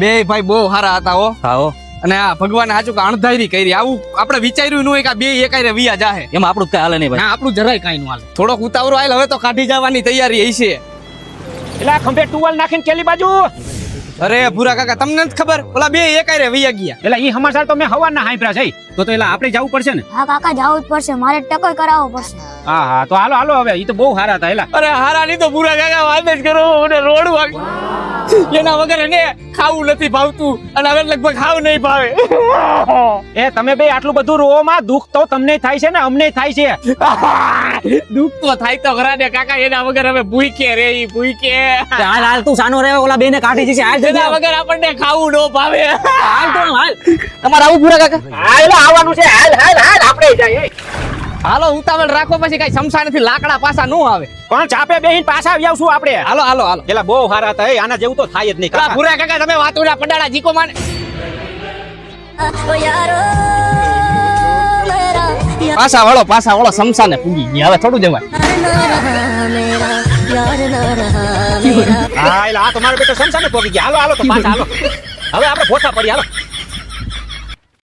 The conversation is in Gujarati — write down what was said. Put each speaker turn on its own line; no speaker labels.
બે ભાઈ બહુ સારા હતા હો.
હા હો.
અને આ ભગવાને સાચું કે અણધારી કરી. આવું આપણે વિચાર્યું ન હોય કે આ બે એકાયરે વિયા જાહે.
એમાં આપણું કઈ હાલે નહીં ભાઈ.
ના આપણું જરાય કાંઈ ન હાલે. થોડોક ઉતાવળો આયલ હવે તો કાઢી જવાની તૈયારી હશે.
એટલે ખંભે ટુવાલ નાખીને કેલી બાજુ.
અરે ભૂરા કાકા તમને નથી ખબર ઓલા બે એકાયરે વિયા ગયા.
એટલે ઈ સમાચાર તો મેં હવારના હાંભળ્યા છે. તો એલા આપણે જવું પડશે ને.
હા કાકા જાવું જ પડશે, મારે ટકોય કરાવવો પડશે.
હા હા તો હાલો હાલો હવે ઈ તો બહુ સારા હતા એલા.
અરે હારા ની તો ભૂરા કાકા વાત જ કરો. મને રોડું એના વગર એને ખાવું નથી ભાવતું અને હવે લગભગ ખાવ નહીં ભાવે.
એ તમે બે આટલું બધું રોવામાં દુઃખ તો તમને થાય છે ને અમને થાય છે.
દુઃખ તો થાય તો ખરા ને કાકા. એના વગર હવે ભૂખે રે ઈ ભૂખે.
હાલ હાલ તું સાનો રહે ઓલા બેને કાઢી જશે. હાલ
એના વગર આપણને ખાવું ન ભાવે.
હાલ તો હાલ. તમારે આવું પૂરા કાકા.
હા એટલે આવવાનું છે. હાલ હાલ હાલ આપણે જઈએ.
હાલો ઉતાવળ રાખો પછી કઈ સમસા નથી. લાકડા પાછા ન આવે.
પણ ચાપે બેહીને પાછા આવી આવશું આપણે.
હાલો હાલો હાલો.
એલા બહુ સારા હતા. આના જેવું તો થાય જ નહીં કાકા.
ભૂરા કાકા તમે વાતુડા પડાડા જીકો માને. પાછા વળો સમસાને પૂગી ગયા. હવે થોડું જવાય.
હા એટલે આ તમારો બેટો સંસાને પોગી ગયા. હાલો હાલો તો પાછા હાલો. હવે આપણે ભોથા પડી હાલો.